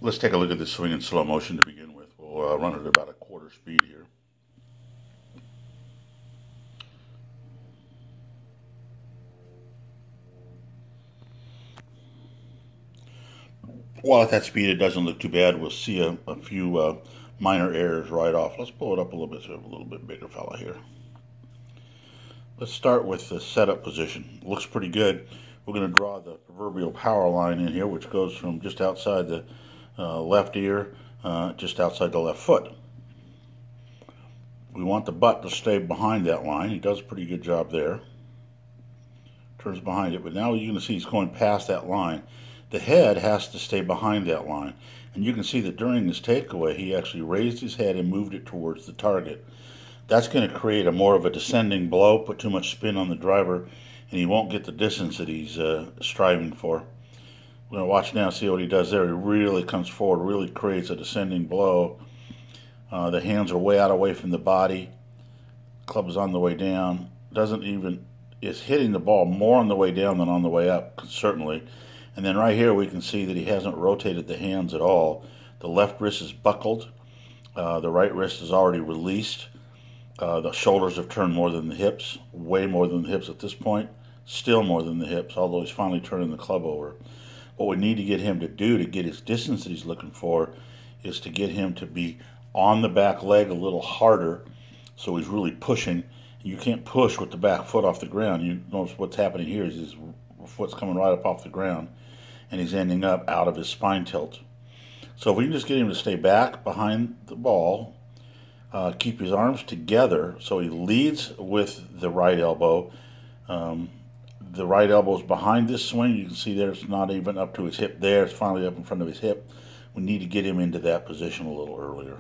Let's take a look at this swing in slow motion to begin with. We'll run it at about a quarter speed here. While at that speed it doesn't look too bad, we'll see a few minor errors right off. Let's pull it up a little bit so we have a little bit bigger fella here. Let's start with the setup position. Looks pretty good. We're going to draw the proverbial power line in here, which goes from just outside the left ear, just outside the left foot. We want the butt to stay behind that line. He does a pretty good job there. Turns behind it, but now you can see he's going past that line. The head has to stay behind that line. And you can see that during this takeaway, he actually raised his head and moved it towards the target. That's going to create a more of a descending blow, put too much spin on the driver, and he won't get the distance that he's striving for. We're going to watch now, see what he does there. He really comes forward, really creates a descending blow. The hands are way out away from the body. Club is on the way down. Is hitting the ball more on the way down than on the way up, certainly. And then right here we can see that he hasn't rotated the hands at all. The left wrist is buckled. The right wrist is already released. The shoulders have turned more than the hips, way more than the hips at this point. Still more than the hips, although he's finally turning the club over. What we need to get him to do to get his distance that he's looking for is to get him to be on the back leg a little harder, so he's really pushing. You can't push with the back foot off the ground. You notice what's happening here is his foot's coming right up off the ground, and he's ending up out of his spine tilt. So if we can just get him to stay back behind the ball, keep his arms together so he leads with the right elbow. The right elbow is behind this swing. You can see there it's not even up to his hip there. It's finally up in front of his hip. We need to get him into that position a little earlier.